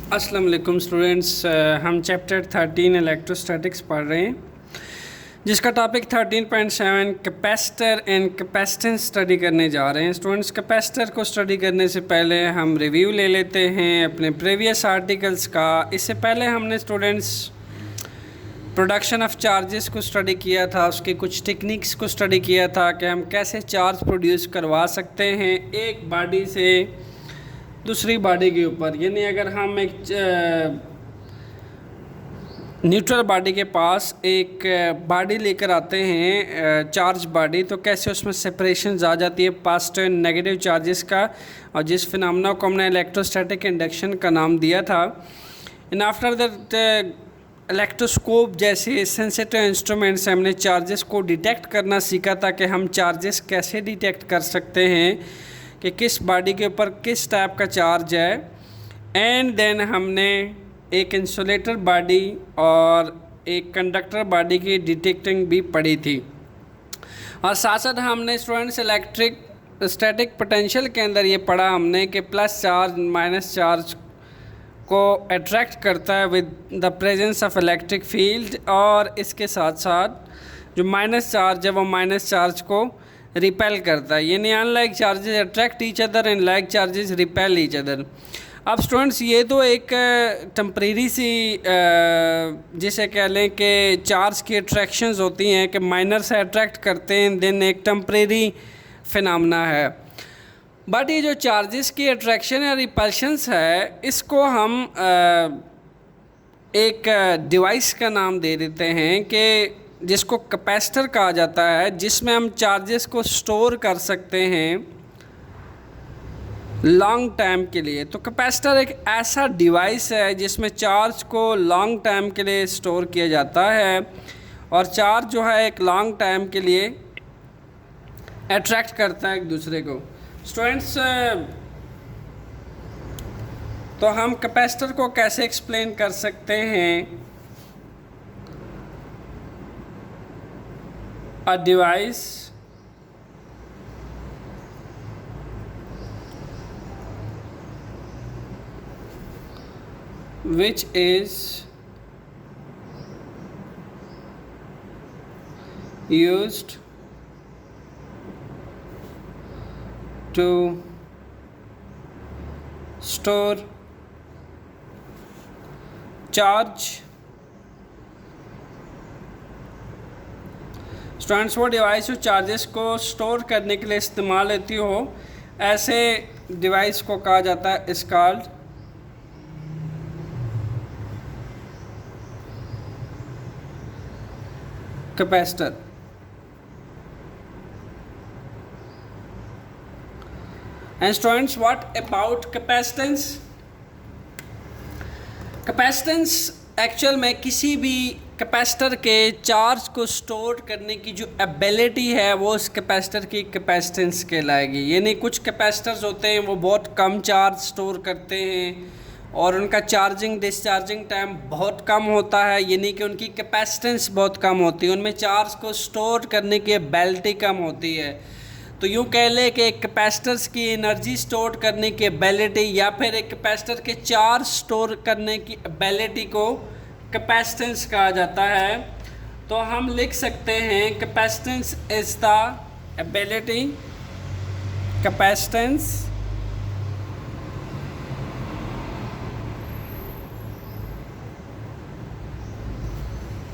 अस्सलाम वालेकुम स्टूडेंट्स। हम चैप्टर 13 इलेक्ट्रोस्टैटिक्स पढ़ रहे हैं, जिसका topic 13.7 capacitor and capacitance study करने जा रहे हैं। स्टूडेंट्स, कैपेसिटर को स्टडी करने से पहले हम रिव्यू ले लेते हैं अपने प्रीवियस आर्टिकल्स का। इससे पहले हमने स्टूडेंट्स प्रोडक्शन ऑफ चार्जेस को स्टडी किया था, उसके कुछ टेक्निक्स को स्टडी किया था कि हम कैसे चार्ज प्रोड्यूस करवा सकते हैं एक बॉडी से दूसरी बॉडी के ऊपर। यानी अगर हम एक न्यूट्रल बॉडी के पास एक बॉडी लेकर आते हैं चार्ज बॉडी, तो कैसे उसमें सेपरेशन आ जाती है पॉजिटिव एंड नेगेटिव चार्जेस का, और जिस फिनोमेना को हमने इलेक्ट्रोस्टैटिक इंडक्शन का नाम दिया था। एंड आफ्टर दैट इलेक्ट्रोस्कोप जैसे सेंसिटिव इंस्ट्रूमेंट से हमने चार्जेस को डिटेक्ट करना सीखा था कि हम चार्जेस कैसे डिटेक्ट कर सकते हैं कि किस बॉडी के ऊपर किस टाइप का चार्ज है। एंड देन हमने एक इंसुलेटर बॉडी और एक कंडक्टर बॉडी की डिटेक्टिंग भी पढ़ी थी, और साथ साथ हमने स्टूडेंट्स इलेक्ट्रिक स्टैटिक पोटेंशियल के अंदर ये पढ़ा हमने कि प्लस चार्ज माइनस चार्ज को अट्रैक्ट करता है with the presence of electric field, और इसके साथ साथ जो माइनस चार्ज है वो माइनस चार्ज को रिपेल करता है। यानी unlike charges attract each other and like charges repel each other. अब स्टूडेंट्स, ये तो एक टेम्परेरी सी जिसे कह लें कि चार्ज की अट्रैक्शंस होती हैं कि माइनर से अट्रैक्ट करते हैं, देन एक टेम्परेरी फिनोमेना है। बट ये जो चार्जेस की अट्रैक्शन या रिपल्शंस है, इसको हम एक डिवाइस का नाम दे देते हैं कि जिसको कैपेसिटर कहा जाता है, जिसमें हम चार्जेस को स्टोर कर सकते हैं लॉन्ग टाइम के लिए। तो कैपेसिटर एक ऐसा डिवाइस है जिसमें चार्ज को लॉन्ग टाइम के लिए स्टोर किया जाता है, और चार्ज जो है एक लॉन्ग टाइम के लिए अट्रैक्ट करता है एक दूसरे को। स्टूडेंट्स, तो हम कैपेसिटर को कैसे एक्सप्लेन कर सकते हैं? A device which is used to store charge। Students, वो डिवाइस जो चार्जेस को स्टोर करने के लिए इस्तेमाल होती हो, ऐसे डिवाइस को कहा जाता है is called capacitor. And students, what about capacitance? Capacitance actual में किसी भी कैपेसिटर के चार्ज को स्टोर करने की जो एबिलिटी है वो उस कैपेसिटर की कैपेसिटेंस कहलाएगी। यानी कुछ कैपेसिटर्स होते हैं वो बहुत कम चार्ज स्टोर करते हैं और उनका चार्जिंग डिस्चार्जिंग टाइम बहुत कम होता है, यानी कि उनकी कैपेसिटेंस बहुत कम होती है, उनमें चार्ज को स्टोर करने की एबिलिटी कम होती है। तो यूँ कह लें कि एक कैपेसिटर्स की एनर्जी स्टोर करने की एबिलिटी या फिर एक कैपेसिटर के चार्ज स्टोर करने की एबिलिटी को कैपेसिटेंस कहा जाता है। तो हम लिख सकते हैं capacitance is the ability, capacitance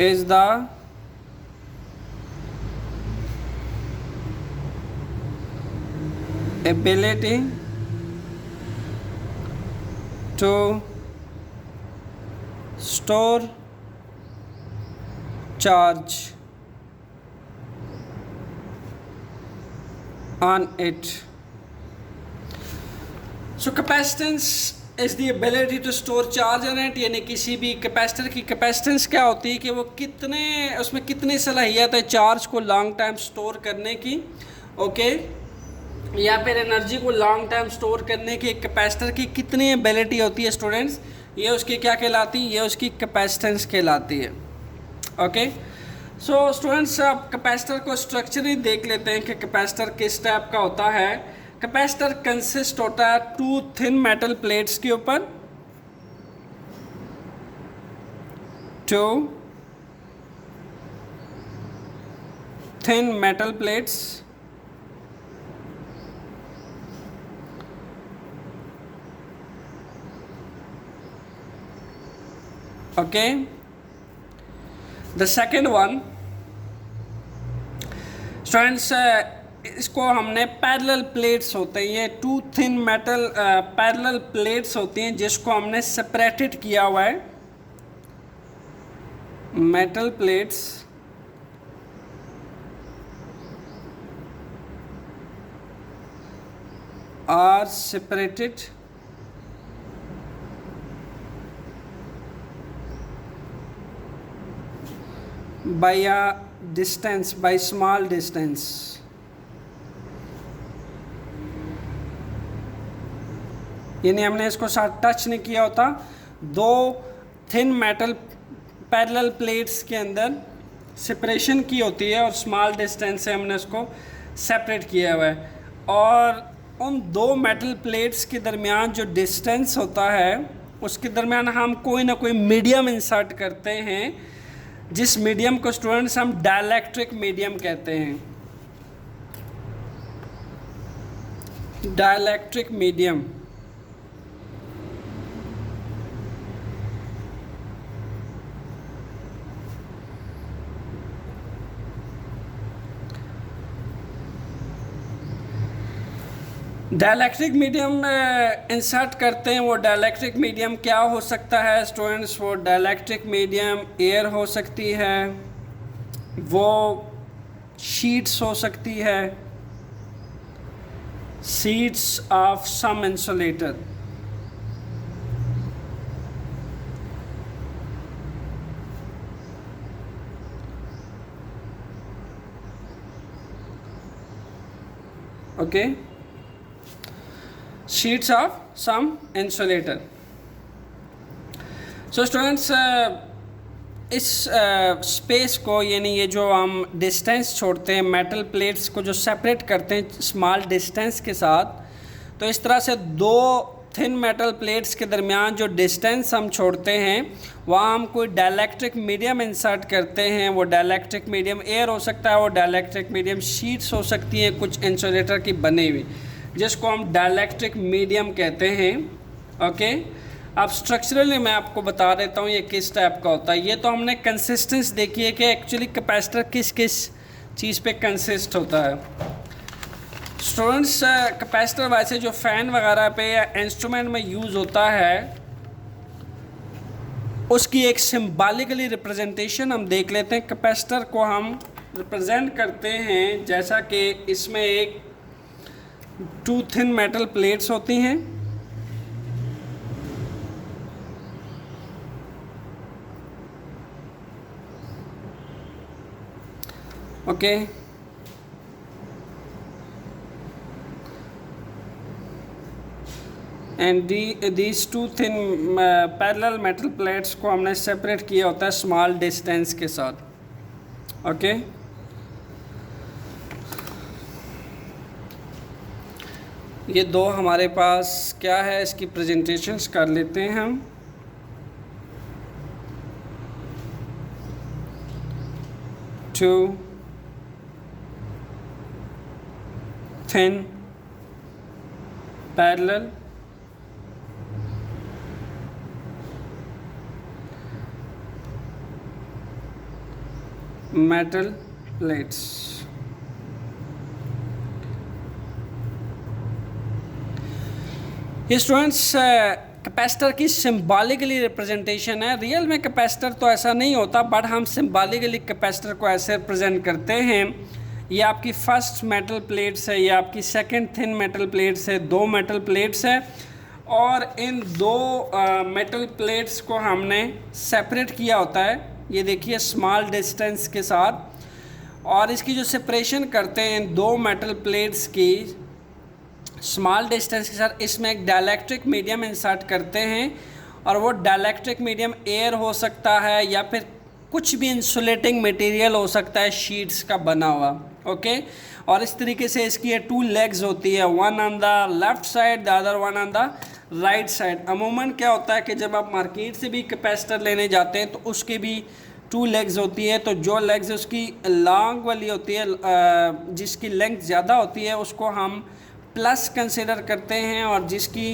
is the ability to store charge on it. So capacitance is the ability to store charge on it। यानी किसी भी कैपेसिटर की कैपेसिटेंस क्या होती है कि वो कितने उसमें कितनी सलाहियत है चार्ज को लॉन्ग टाइम स्टोर करने की, ओके, या फिर एनर्जी को लॉन्ग टाइम स्टोर करने की कैपेसिटर की कितनी एबिलिटी होती है स्टूडेंट्स, ये उसकी क्या कहलाती है? ये उसकी कैपेसिटेंस कहलाती है। ओके, सो स्टूडेंट्स, अब कैपेसिटर को स्ट्रक्चर ही देख लेते हैं कि कैपेसिटर किस टाइप का होता है। कैपेसिटर कंसिस्ट होता है टू थिन मेटल प्लेट्स के ऊपर, two thin metal plates okay. The second one students इसको हमने पैरेलल प्लेट्स होते हैं, ये two thin metal parallel plates होती हैं जिसको हमने सेपरेटेड किया हुआ है. Metal plates are separated by a distance, by small distance. यानी हमने इसको साथ टच नहीं किया होता. दो थिन मेटल पैरेलल प्लेट्स के अंदर सेपरेशन की होती है और स्मॉल डिस्टेंस से हमने इसको सेपरेट किया हुआ है. और उन दो मेटल प्लेट्स के दरमियान जो डिस्टेंस होता है उसके दरमियान हम कोई ना कोई मीडियम इंसर्ट करते हैं, जिस मीडियम को स्टूडेंट्स हम डाइलेक्ट्रिक मीडियम कहते हैं. Dielectric medium dielectric medium insert करते हैं. वो डाइलेक्ट्रिक मीडियम क्या हो सकता है स्टूडेंट्स? वो डाइलेक्ट्रिक मीडियम एयर हो सकती है, वो शीट्स हो सकती है, sheets of some insulator. Okay, sheets of some insulator. So students इस स्पेस को, यानी ये जो हम डिस्टेंस छोड़ते हैं मेटल प्लेट्स को जो सेपरेट करते हैं स्मॉल डिस्टेंस के साथ, तो इस तरह से दो थिन मेटल प्लेट्स के दरमियान जो डिस्टेंस हम छोड़ते हैं वहाँ हम कोई डाइलेक्ट्रिक मीडियम इंसर्ट करते हैं. वो डाइलेक्ट्रिक मीडियम एयर हो सकता है, वो डाइलेक्ट्रिक मीडियम शीट्स हो सकती हैं कुछ इंसुलेटर की बनी हुई, जिसको हम डाइलेक्ट्रिक मीडियम कहते हैं. ओके, अब स्ट्रक्चरली मैं आपको बता देता हूँ ये किस टाइप का होता है. ये तो हमने कंसिस्टेंस देखी है कि एक्चुअली कैपेसिटर किस किस चीज़ पे कंसिस्ट होता है. स्टूडेंट्स कैपेसिटर वैसे जो फ़ैन वगैरह पे या इंस्ट्रूमेंट में यूज़ होता है उसकी एक सिंबॉलिकली रिप्रेजेंटेशन हम देख लेते हैं. कैपेसिटर को हम रिप्रेजेंट करते हैं जैसा कि इसमें एक टू थिन मेटल प्लेट्स होती हैं. Okay, and these two thin parallel metal plates को हमने सेपरेट किया होता है स्मॉल डिस्टेंस के साथ. ओके, ये दो हमारे पास क्या है, इसकी प्रेजेंटेशंस कर लेते हैं हम. Two thin parallel metal plates. ये स्टूडेंट्स कैपेसिटर की सिंबॉलिकली रिप्रेजेंटेशन है. रियल में कैपेसिटर तो ऐसा नहीं होता, बट हम सिंबॉलिकली कैपेसिटर को ऐसे रिप्रेजेंट करते हैं. ये आपकी फर्स्ट मेटल प्लेट्स है, ये आपकी सेकंड थिन मेटल प्लेट्स है, दो मेटल प्लेट्स है और इन दो मेटल प्लेट्स को हमने सेपरेट किया होता है. ये देखिए स्मॉल डिस्टेंस के साथ, और इसकी जो सेपरेशन करते हैं इन दो मेटल प्लेट्स की स्मॉल डिस्टेंस के साथ, इसमें एक डाइलेक्ट्रिक मीडियम इंसर्ट करते हैं. और वो डाइलेक्ट्रिक मीडियम एयर हो सकता है या फिर कुछ भी इंसुलेटिंग मटेरियल हो सकता है शीट्स का बना हुआ. ओके। और इस तरीके से इसकी ये 2 लेग्स होती है, one on the left side, the other one on the right side. अमूमन क्या होता है कि जब आप मार्केट से भी कैपेसिटर लेने जाते हैं तो उसकी भी 2 लेग्स होती है। तो जो लेग्स उसकी लॉन्ग वाली होती है, जिसकी लेंथ ज़्यादा होती है, उसको हम प्लस कंसिडर करते हैं, और जिसकी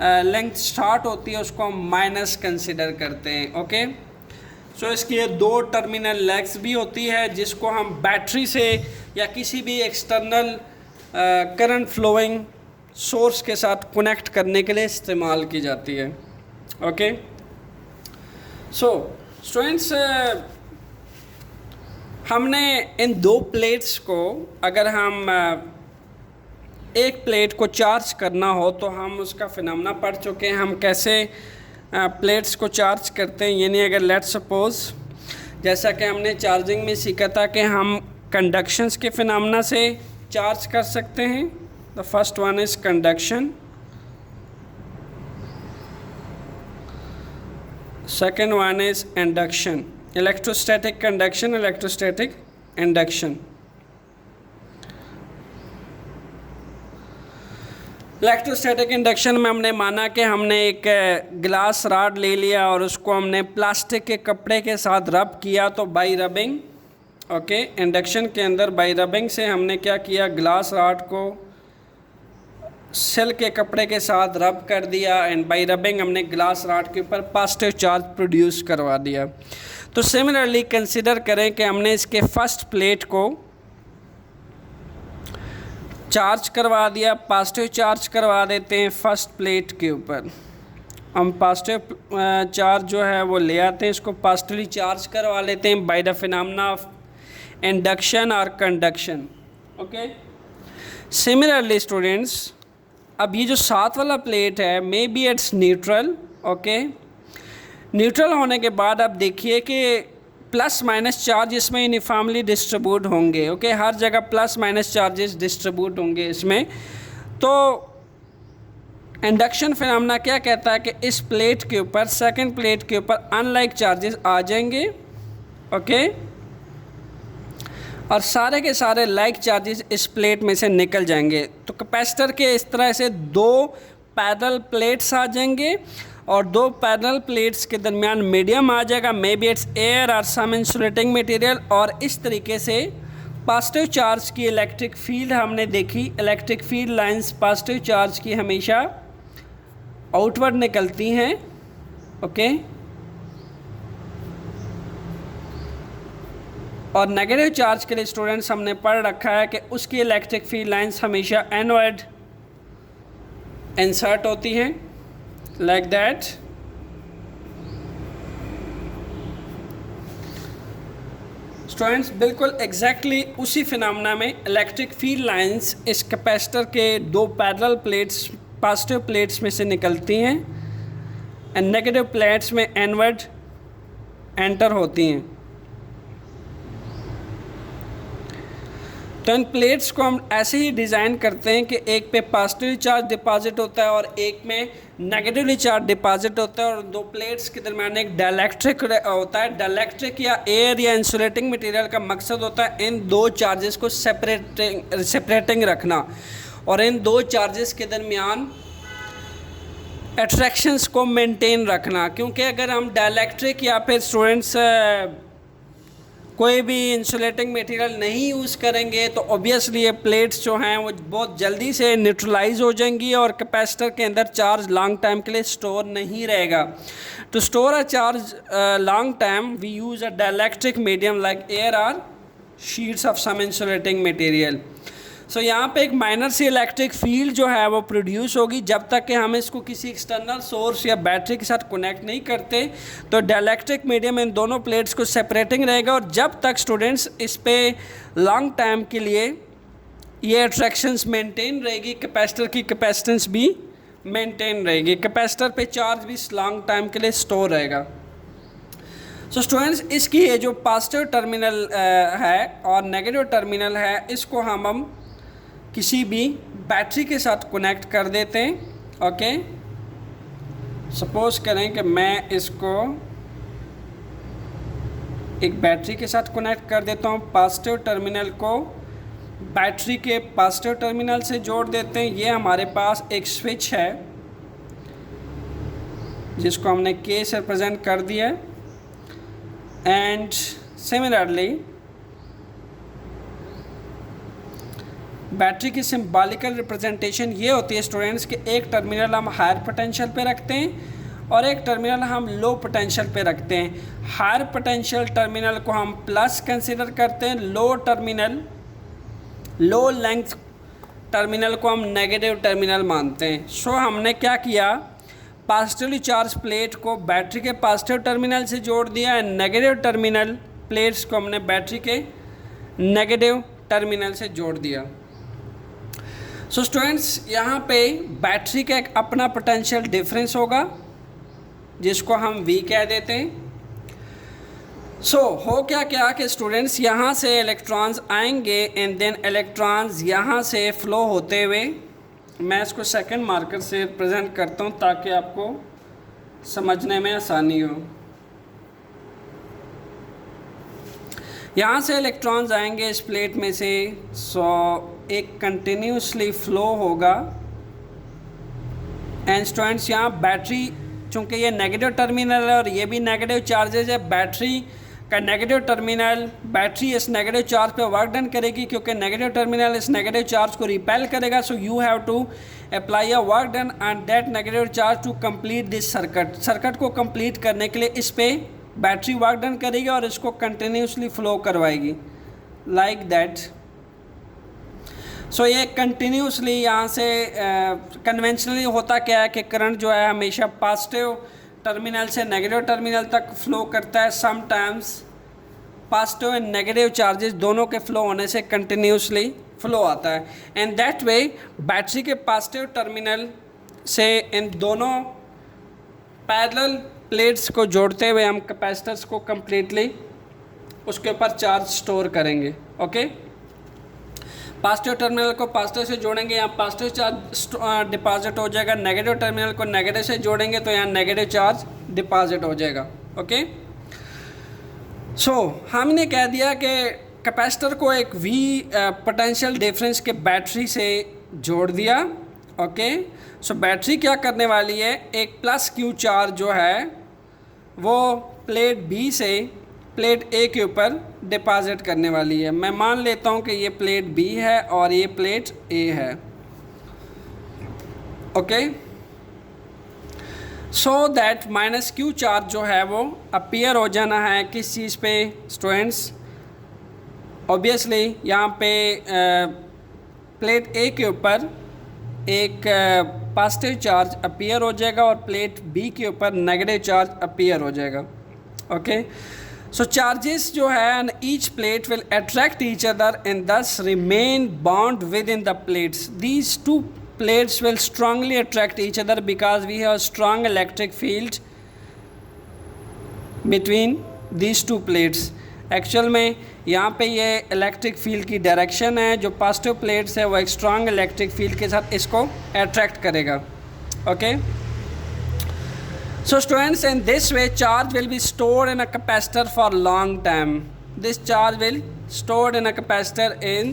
लेंथ स्टार्ट होती है उसको हम माइनस कंसिडर करते हैं। ओके। सो इसकी ये 2 टर्मिनल लेग्स भी होती है, जिसको हम बैटरी से या किसी भी एक्सटर्नल करंट फ्लोइंग सोर्स के साथ कनेक्ट करने के लिए इस्तेमाल की जाती है। ओके। सो स्टूडेंट्स, हमने इन 2 प्लेट्स को, अगर हम एक प्लेट को चार्ज करना हो तो हम उसका फिनोमेना पढ़ चुके हैं, हम कैसे प्लेट्स को चार्ज करते हैं। यानी अगर लेट सपोज, जैसा कि हमने चार्जिंग में सीखा था कि हम कंडक्शंस के फिनोमेना से चार्ज कर सकते हैं। The first one is conduction, second one is induction, electrostatic conduction, electrostatic induction. Electrostatic induction में हमने माना कि हमने एक ग्लास रॉड ले लिया और उसको हमने प्लास्टिक के कपड़े के साथ रब किया, तो बाई रबिंग, ओके, इंडक्शन के अंदर बाई रबिंग से हमने क्या किया, ग्लास रॉड को सिल्क के कपड़े के साथ रब कर दिया, एंड बाई रबिंग हमने ग्लास रॉड के ऊपर पॉजिटिव चार्ज प्रोड्यूस करवा दिया। तो सिमिलरली कंसिडर करें कि हमने इसके फर्स्ट प्लेट को चार्ज करवा दिया, पॉजिटिव चार्ज करवा देते हैं फर्स्ट प्लेट के ऊपर। हम पॉजिटिव चार्ज जो है वो ले आते हैं, इसको पॉजिटिवली चार्ज करवा लेते हैं by the phenomena of induction और कंडक्शन। ओके। सिमिलरली स्टूडेंट्स, अब ये जो साथ वाला प्लेट है, may be it's neutral. Okay. Neutral होने के बाद अब देखिए कि प्लस माइनस चार्ज इसमें यूनिफॉर्मली डिस्ट्रीब्यूट होंगे। ओके। हर जगह प्लस माइनस चार्जेस डिस्ट्रीब्यूट होंगे इसमें। तो इंडक्शन फिनोमेना क्या कहता है कि इस प्लेट के ऊपर, सेकंड प्लेट के ऊपर अनलाइक चार्जेस आ जाएंगे। ओके। और सारे के सारे लाइक चार्जेस इस प्लेट में से निकल जाएंगे। तो कैपेसिटर के इस तरह से 2 पैरेलल प्लेट्स आ जाएंगे, और 2 पैरेलल प्लेट्स के दरमियान मीडियम आ जाएगा, मे बी इट्स एयर और सम इंसुलेटिंग मटेरियल। और इस तरीके से पॉजिटिव चार्ज की इलेक्ट्रिक फील्ड हमने देखी। Electric field lines positive charge की हमेशा आउटवर्ड निकलती हैं। ओके। और नेगेटिव चार्ज के लिए स्टूडेंट्स हमने पढ़ रखा है कि उसकी इलेक्ट्रिक फील्ड लाइंस हमेशा इनवर्ड इंसर्ट होती हैं, like that। स्टूडेंट्स, बिल्कुल एग्जैक्टली उसी फिनोमेना में इलेक्ट्रिक फील्ड लाइंस इस कैपेसिटर के 2 पैरेलल प्लेट्स, पॉजिटिव प्लेट्स में से निकलती हैं, एंड नेगेटिव प्लेट्स में इनवर्ड एंटर होती हैं। तो इन प्लेट्स को हम ऐसे ही डिज़ाइन करते हैं कि एक पे पॉजिटिव चार्ज डिपॉजिट होता है और एक में नेगेटिवली चार्ज डिपॉजिट होता है, और 2 प्लेट्स के दरम्यान एक डाइलेक्ट्रिक होता है। डाइलेक्ट्रिक या एयर या इंसुलेटिंग मटेरियल का मकसद होता है इन 2 चार्जेस को सेपरेटिंग रखना, और इन 2 चार्जेस के दरमियान अट्रैक्शंस को मेंटेन रखना। क्योंकि अगर हम डाइलेक्ट्रिक या फिर स्टूडेंट्स कोई भी इंसुलेटिंग मटेरियल नहीं यूज़ करेंगे तो ऑब्वियसली ये प्लेट्स जो हैं वो बहुत जल्दी से न्यूट्रलाइज हो जाएंगी, और कैपेसिटर के अंदर चार्ज लॉन्ग टाइम के लिए स्टोर नहीं रहेगा। To store a charge long time we use a dielectric medium like air और sheets of some insulating material. So यहाँ पे एक माइनर सी इलेक्ट्रिक फील्ड जो है वो प्रोड्यूस होगी जब तक कि हम इसको किसी एक्सटर्नल सोर्स या बैटरी के साथ कनेक्ट नहीं करते। तो डाइलेक्ट्रिक मीडियम इन दोनों प्लेट्स को सेपरेटिंग रहेगा, और जब तक स्टूडेंट्स इस पे लॉन्ग टाइम के लिए ये अट्रैक्शंस मेंटेन रहेगी, कैपेसिटर की कैपेसिटेंस भी मेंटेन रहेगी, कैपेसिटर पे चार्ज भी लॉन्ग टाइम के लिए स्टोर रहेगा। सो स्टूडेंट्स, इसकी ये जो पॉजिटिव टर्मिनल है और नेगेटिव टर्मिनल है, इसको हम किसी भी बैटरी के साथ कनेक्ट कर देते हैं। ओके। सपोज करें कि मैं इसको एक बैटरी के साथ कनेक्ट कर देता हूँ, पॉजिटिव टर्मिनल को बैटरी के पॉजिटिव टर्मिनल से जोड़ देते हैं। ये हमारे पास एक स्विच है जिसको हमने K से रिप्रेजेंट कर दिया है। एंड सिमिलरली बैटरी की सिंबॉलिकल रिप्रेजेंटेशन ये होती है स्टूडेंट्स कि एक टर्मिनल हम हायर पोटेंशियल पे रखते हैं और एक टर्मिनल हम लो पोटेंशियल पे रखते हैं। हायर पोटेंशियल टर्मिनल को हम प्लस कंसीडर करते हैं, लो लेंथ टर्मिनल को हम नेगेटिव टर्मिनल मानते हैं। सो हमने क्या किया, पॉजिटिवली चार्ज प्लेट को बैटरी के पॉजिटिव टर्मिनल से जोड़ दिया एंड नेगेटिव टर्मिनल प्लेट्स को हमने बैटरी के नेगेटिव टर्मिनल से जोड़ दिया। सो स्टूडेंट्स यहाँ पे बैटरी का एक अपना पोटेंशियल डिफरेंस होगा जिसको हम V कह देते हैं। हो क्या कि स्टूडेंट्स यहाँ से इलेक्ट्रॉन्स आएंगे एंड देन इलेक्ट्रॉन्स यहाँ से फ्लो होते हुए, मैं इसको सेकंड मार्कर से प्रेजेंट करता हूँ ताकि आपको समझने में आसानी हो। यहाँ से इलेक्ट्रॉन्स आएंगे इस प्लेट में से, एक कंटिन्यूसली फ्लो होगा एंड स्टूडेंट्स यहाँ बैटरी, चूँकि ये नेगेटिव टर्मिनल है और ये भी नेगेटिव चार्जेज है, बैटरी का नेगेटिव टर्मिनल, बैटरी इस नेगेटिव चार्ज पे वर्क डन करेगी क्योंकि नेगेटिव टर्मिनल इस नेगेटिव चार्ज को रिपेल करेगा। So you have to apply a work done and that negative charge to complete this circuit को कंप्लीट करने के लिए इस पे बैटरी वर्क डन करेगी और इसको कंटिन्यूसली फ्लो करवाएगी लाइक दैट। सो ये कंटिन्यूसली यहाँ से कन्वेंशनली होता क्या है कि करंट जो है हमेशा पॉजिटिव टर्मिनल से नेगेटिव टर्मिनल तक फ्लो करता है। Sometimes positive and negative charges दोनों के फ्लो होने से कंटिन्यूसली फ्लो आता है एंड दैट वे बैटरी के पॉजिटिव टर्मिनल से इन दोनों पैरेलल प्लेट्स को जोड़ते हुए हम कैपेसिटर्स को कम्प्लीटली उसके ऊपर चार्ज स्टोर करेंगे। ओके, पॉजिटिव टर्मिनल को पॉजिटिव से जोड़ेंगे, यहाँ पॉजिटिव चार्ज डिपॉजिट हो जाएगा, नेगेटिव टर्मिनल को नेगेटिव से जोड़ेंगे तो यहाँ नेगेटिव चार्ज डिपॉजिट हो जाएगा। ओके, हमने कह दिया कि कैपेसिटर को एक V पोटेंशियल डिफरेंस के बैटरी से जोड़ दिया। ओके, बैटरी क्या करने वाली है, एक प्लस Q चार्ज जो है वो प्लेट B से प्लेट A के ऊपर डिपॉजिट करने वाली है। मैं मान लेता हूँ कि ये प्लेट B है और ये प्लेट A है। Okay, so that minus Q charge जो है वो अपीयर हो जाना है किस चीज़ पे स्टूडेंट्स, ऑब्वियसली यहाँ पे प्लेट A के ऊपर एक पॉजिटिव चार्ज अपीयर हो जाएगा और प्लेट B के ऊपर नेगेटिव चार्ज अपीयर हो जाएगा। ओके, so charges जो है and each plate will attract each other and thus remain bound within the plates. These two plates will strongly attract each other because we have strong electric field between these two plates. Actual में यहाँ पे ये electric field की direction है, जो positive plates है वो एक स्ट्रॉन्ग इलेक्ट्रिक फील्ड के साथ इसको अट्रैक्ट करेगा। Okay, so students, in this way charge will be stored in a capacitor for long time. This charge will stored in a capacitor in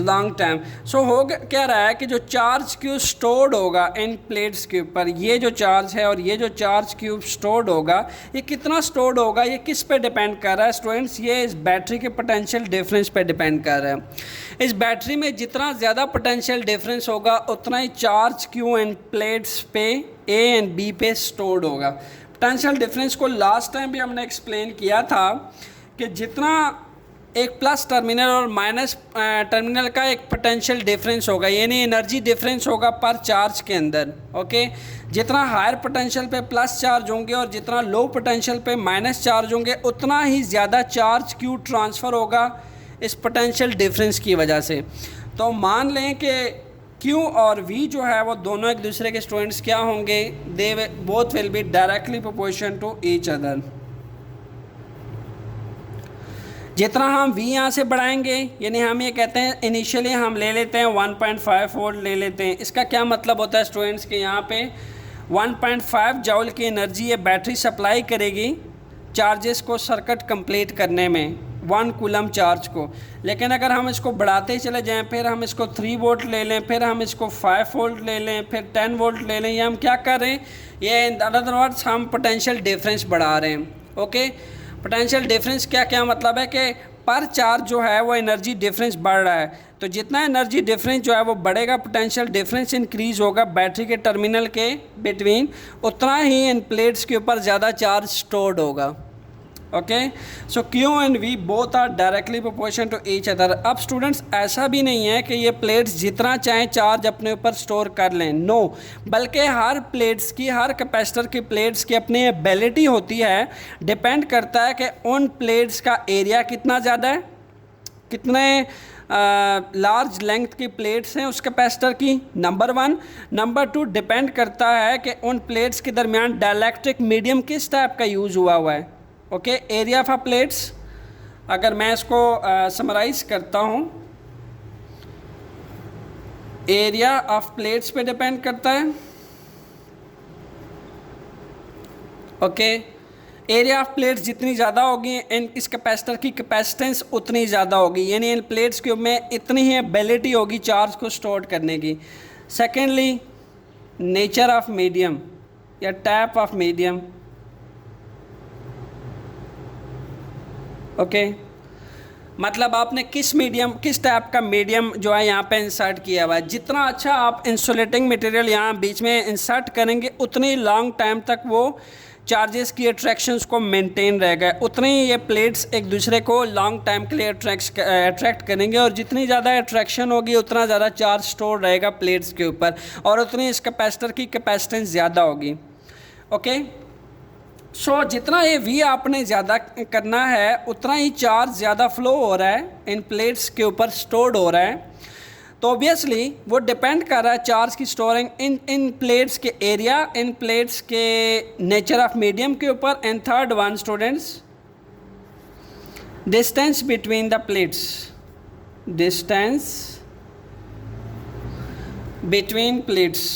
long time. So हो क्या रहा है कि जो चार्ज क्यूब स्टोर्ड होगा इन plates के ऊपर, ये जो चार्ज है और ये जो चार्ज क्यूब स्टोर्ड होगा, ये कितना स्टोर्ड होगा, ये किस पे डिपेंड कर रहा है स्टूडेंट्स, ये इस बैटरी के पोटेंशियल डिफरेंस पे डिपेंड कर रहा है। इस बैटरी में जितना ज़्यादा पोटेंशियल डिफरेंस होगा उतना ही चार्ज क्यू एंड प्लेट्स पे A एंड B पे स्टोर्ड होगा। पोटेंशियल डिफरेंस को लास्ट टाइम भी हमने एक्सप्लेन किया था कि जितना एक प्लस टर्मिनल और माइनस टर्मिनल का एक पोटेंशियल डिफरेंस होगा, यानी एनर्जी डिफरेंस होगा पर चार्ज के अंदर। ओके, जितना हायर पोटेंशियल पे प्लस चार्ज होंगे और जितना लो पोटेंशियल पे माइनस चार्ज होंगे उतना ही ज़्यादा चार्ज क्यू ट्रांसफ़र होगा इस पोटेंशियल डिफरेंस की वजह से। तो मान लें कि Q और V जो है वो दोनों एक दूसरे के स्टूडेंट्स क्या होंगे, they both will be directly proportion to each other. जितना हम V यहाँ से बढ़ाएंगे, यानी हम ये कहते हैं इनिशियली हम ले लेते हैं 1.5 वोल्ट ले लेते हैं। इसका क्या मतलब होता है स्टूडेंट्स कि यहाँ पे 1.5 जॉल की एनर्जी ये बैटरी सप्लाई करेगी चार्जेस को सर्किट कंप्लीट करने में। 1 कूलम चार्ज को। लेकिन अगर हम इसको बढ़ाते ही चले जाएं, फिर हम इसको 3 वोल्ट ले लें, फिर हम इसको 5 वोल्ट ले लें, फिर 10 वोल्ट ले लें, ये हम क्या कर रहे हैं, ये इन अदर वर्ड्स हम पोटेंशियल डिफरेंस बढ़ा रहे हैं। ओके, पोटेंशियल डिफरेंस क्या क्या मतलब है कि पर चार्ज जो है वो एनर्जी डिफरेंस बढ़ रहा है, तो जितना एनर्जी डिफरेंस जो है वो बढ़ेगा, पोटेंशियल डिफरेंस इंक्रीज होगा बैटरी के टर्मिनल के बिटवीन, उतना ही इन प्लेट्स के ऊपर ज़्यादा चार्ज स्टोर्ड होगा। Okay, so Q and V both are directly proportion to each other. अब स्टूडेंट्स ऐसा भी नहीं है कि ये प्लेट्स जितना चाहें चार्ज अपने ऊपर स्टोर कर लें, नो, बल्कि हर प्लेट्स की, हर कैपेसिटर की प्लेट्स की अपनी एबिलिटी होती है। डिपेंड करता है कि उन प्लेट्स का एरिया कितना ज़्यादा है, कितने लार्ज लेंथ की प्लेट्स हैं उस कैपेसिटर की, नंबर 1। नंबर 2 डिपेंड करता है कि उन प्लेट्स के दरमियान डाइलेक्ट्रिक मीडियम किस टाइप का यूज़ हुआ हुआ है। ओके, एरिया ऑफ प्लेट्स, अगर मैं इसको समराइज करता हूँ, एरिया ऑफ प्लेट्स पे डिपेंड करता है। ओके, एरिया ऑफ प्लेट्स जितनी ज़्यादा होगी इन इस कैपेसिटर की कैपेसिटेंस उतनी ज़्यादा होगी, यानी इन प्लेट्स के में इतनी ही एबिलिटी होगी चार्ज को स्टोर करने की। सेकेंडली, नेचर ऑफ मीडियम या टाइप ऑफ मीडियम। ओके, मतलब आपने किस मीडियम, किस टाइप का मीडियम जो है यहाँ पे इंसर्ट किया हुआ है। जितना अच्छा आप इंसुलेटिंग मटेरियल यहाँ बीच में इंसर्ट करेंगे, उतनी लॉन्ग टाइम तक वो चार्जेस की अट्रैक्शंस को मेंटेन रहेगा, उतनी ये प्लेट्स एक दूसरे को लॉन्ग टाइम के लिए अट्रैक्ट करेंगे, और जितनी ज़्यादा अट्रैक्शन होगी उतना ज़्यादा चार्ज स्टोर रहेगा प्लेट्स के ऊपर, और उतनी इस कैपेसिटर की कैपेसिटेंस ज़्यादा होगी। ओके, सो जितना ये V आपने ज़्यादा करना है, उतना ही चार्ज ज़्यादा फ्लो हो रहा है, इन प्लेट्स के ऊपर स्टोर्ड हो रहा है। तो ऑब्वियसली वो डिपेंड कर रहा है चार्ज की स्टोरिंग इन प्लेट्स के एरिया, इन प्लेट्स के नेचर ऑफ मीडियम के ऊपर। And third one students, distance between the plates, distance between plates,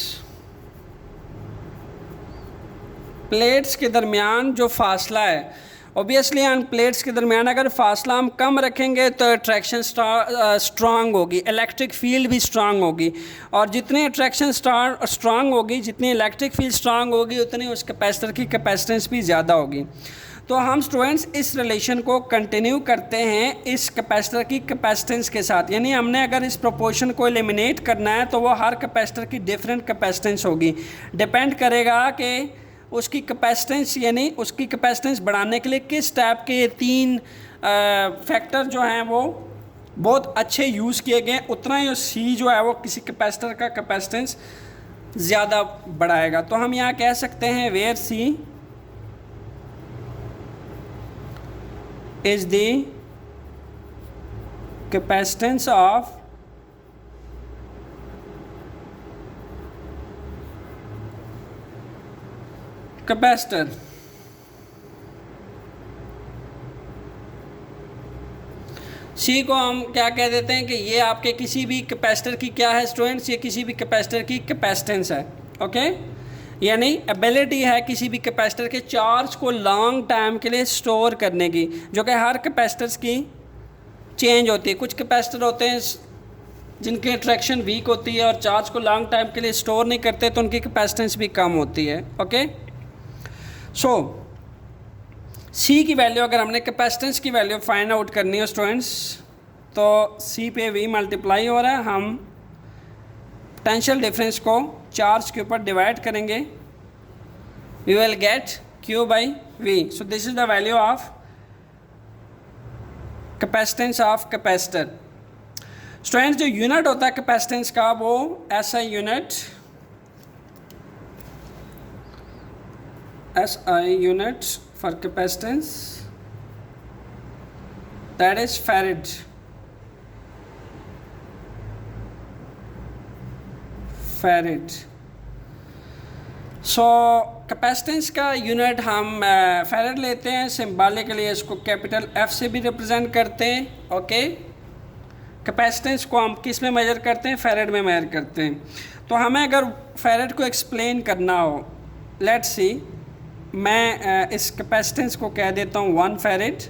plates के दरमियान जो फासला है। ऑब्वियसली इन प्लेट्स के दरमियान अगर फासला हम कम रखेंगे तो अट्रैक्शन स्ट्रांग होगी, इलेक्ट्रिक फील्ड भी स्ट्रांग होगी, और जितनी अट्रैक्शन स्ट्रांग होगी, जितनी इलेक्ट्रिक फील्ड स्ट्रांग होगी, उतनी उस कैपेसिटर की कैपेसिटेंस भी ज़्यादा होगी। तो हम स्टूडेंट्स इस रिलेशन को कंटिन्यू करते हैं इस कैपेसिटर की कैपेसिटेंस के साथ, यानी हमने अगर इस प्रोपोर्शन को एलिमिनेट करना है तो वो हर कैपेसिटर की डिफरेंट कैपेसिटेंस होगी। डिपेंड करेगा कि उसकी कैपेसिटेंस, यानी उसकी कैपेसिटेंस बढ़ाने के लिए किस टाइप के 3 फैक्टर जो हैं वो बहुत अच्छे यूज़ किए गए, उतना ही C जो है वो किसी कैपेसिटर का कैपेसिटेंस ज़्यादा बढ़ाएगा। तो हम यहाँ कह सकते हैं where C is the capacitance of capacitor. C को हम क्या कह देते हैं कि ये आपके किसी भी कैपेसिटर की क्या है स्टूडेंट्स, ये किसी भी कैपेसिटर की कैपेसिटेंस है। ओके, यानी एबिलिटी है किसी भी कैपेसिटर के चार्ज को लॉन्ग टाइम के लिए स्टोर करने की, जो कि हर कैपेसिटर्स की चेंज होती है। कुछ कैपेसिटर होते हैं जिनकी अट्रैक्शन वीक होती है और चार्ज को लॉन्ग टाइम के लिए स्टोर नहीं करते, तो उनकी कैपेसिटेंस भी कम होती है। ओके, सो C की वैल्यू, अगर हमने कैपेसिटेंस की वैल्यू फाइंड आउट करनी है स्टूडेंट्स, तो C पे V मल्टीप्लाई हो रहा है, हम पोटेंशियल डिफरेंस को चार्ज के ऊपर डिवाइड करेंगे, we will get Q by V। So this is the value of capacitance of capacitor. Students जो यूनिट होता है कैपेसिटेंस का, वो SI unit, SI unit for capacitance, that is farad. Farad. So capacitance का unit हम farad लेते हैं, symbolically इसको कैपिटल F से भी रिप्रेजेंट करते हैं। ओके, कैपेसिटेंस को हम किस में मेजर करते हैं, फैरड में मेजर करते हैं। तो हमें अगर फैरड को एक्सप्लेन करना हो, लेट्स सी, मैं इस कैपेसिटेंस को कह देता हूँ 1 फैरड,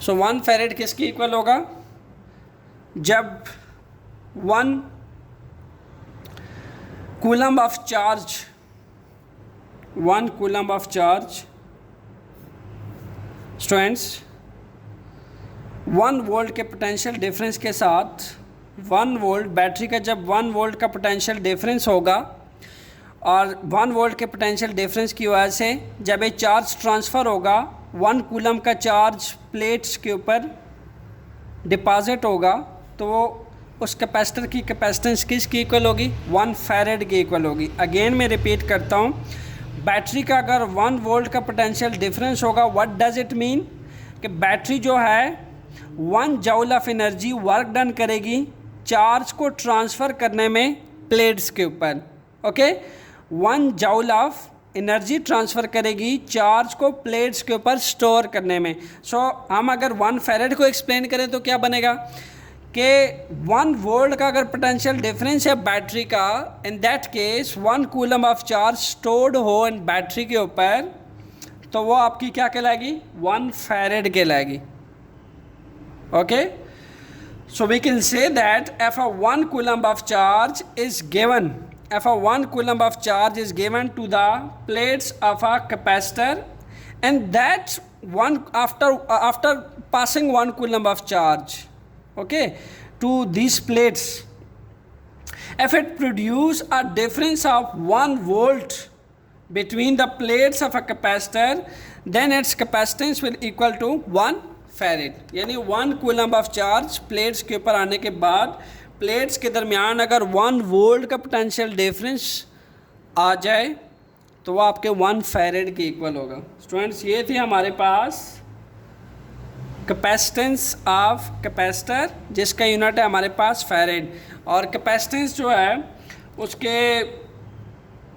सो 1 फैरेड किसके इक्वल होगा? जब 1 coulomb of charge 1 coulomb of charge students 1 volt के पोटेंशियल डिफरेंस के साथ 1 वोल्ट बैटरी का जब 1 वोल्ट का पोटेंशियल डिफरेंस होगा और 1 वोल्ट के पोटेंशियल डिफरेंस की वजह से जब एक चार्ज ट्रांसफ़र होगा 1 कूलम का चार्ज प्लेट्स के ऊपर डिपॉजिट होगा तो वो उस कैपेसिटर की कैपेसिटेंस किसकी इक्वल होगी? 1 फैरेड की इक्वल होगी। अगेन मैं रिपीट करता हूँ, बैटरी का अगर 1 वोल्ट का पोटेंशियल डिफरेंस होगा, व्हाट डज इट मीन कि बैटरी जो है 1 joule of energy work done करेगी चार्ज को ट्रांसफ़र करने में प्लेट्स के ऊपर। Okay, 1 joule of energy transfer करेगी चार्ज को प्लेट्स के ऊपर स्टोर करने में। हम अगर 1 फैरेड को एक्सप्लेन करें तो क्या बनेगा कि 1 वोल्ट का अगर पोटेंशियल डिफरेंस है बैटरी का, in that case 1 coulomb of charge stored हो इन बैटरी के ऊपर, तो वो आपकी क्या कहलाएगी? 1 फैरेड कहलाएगी। Okay, so we can say that if a 1 coulomb of charge is given to the plates of a capacitor, and that one after passing 1 coulomb of charge, okay, to these plates, if it produce a difference of 1 volt between the plates of a capacitor, then its capacitance will equal to 1 farad. यानी 1 coulomb of charge plates के ऊपर आने के बाद plates के दरमियान अगर 1 volt का पोटेंशियल डिफरेंस आ जाए तो वो आपके 1 फैरेड के इक्वल होगा। स्टूडेंट्स, ये थी हमारे पास कैपेसिटेंस ऑफ कैपेसिटर, जिसका यूनिट है हमारे पास फैरेड। और कैपेसिटेंस जो है उसके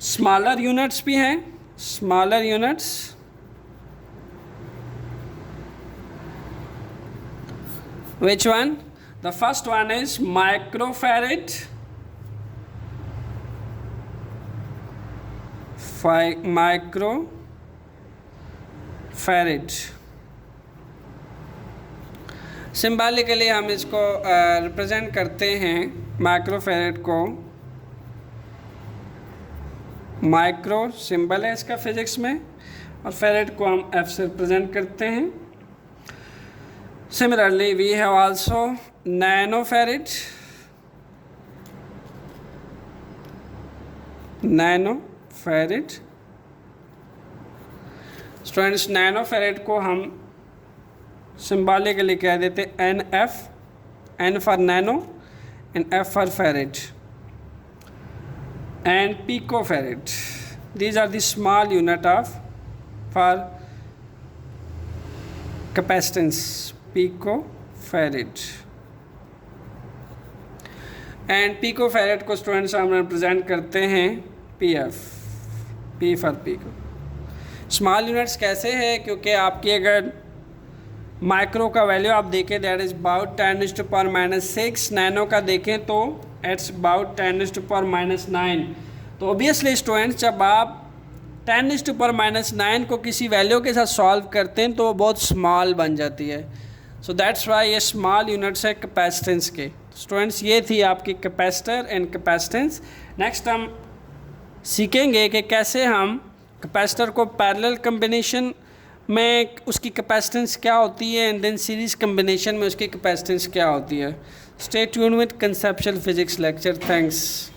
स्मॉलर यूनिट्स भी हैं, smaller units. Which one? The first one is microfarad. Microfarad. Symbolically हम इसको रिप्रेजेंट करते हैं माइक्रोफैरेड को। माइक्रो सिंबल है इसका फिजिक्स में और फैरेड को हम एफ से रिप्रेजेंट करते हैं। Similarly, we have also nanofarad. Students, nanofarad को हम सिम्बॉलिकली कह देते NF, N for nano and F for farad, and picofarad. These are the small unit for capacitance. Picofarad and picofarad को स्टूडेंट्स हम represent करते हैं PF, P for pico. Small units कैसे है? क्योंकि आपकी अगर माइक्रो का वैल्यू आप देखें दैट इज़ अबाउट 10⁻⁻⁶, नैनो का देखें तो इट्स अबाउट 10⁻⁻⁹। तो ऑब्वियसली स्टूडेंट्स, जब आप 10⁻⁹ को किसी वैल्यू के साथ सॉल्व करते हैं तो वो बहुत स्मॉल बन जाती है। सो दैट्स वाई ये स्मॉल यूनिट्स है कैपेसिटेंस के। स्टूडेंट्स, ये थी आपकी कैपेसिटर एंड कैपेसिटेंस। नेक्स्ट हम सीखेंगे कि कैसे हम कैपेसिटर को पैरेलल कम्बिनेशन में उसकी कैपेसिटेंस क्या होती है एंड देन सीरीज़ कम्बिनेशन में उसकी कैपेसिटेंस क्या होती है। Stay tuned with conceptual physics lecture. Thanks.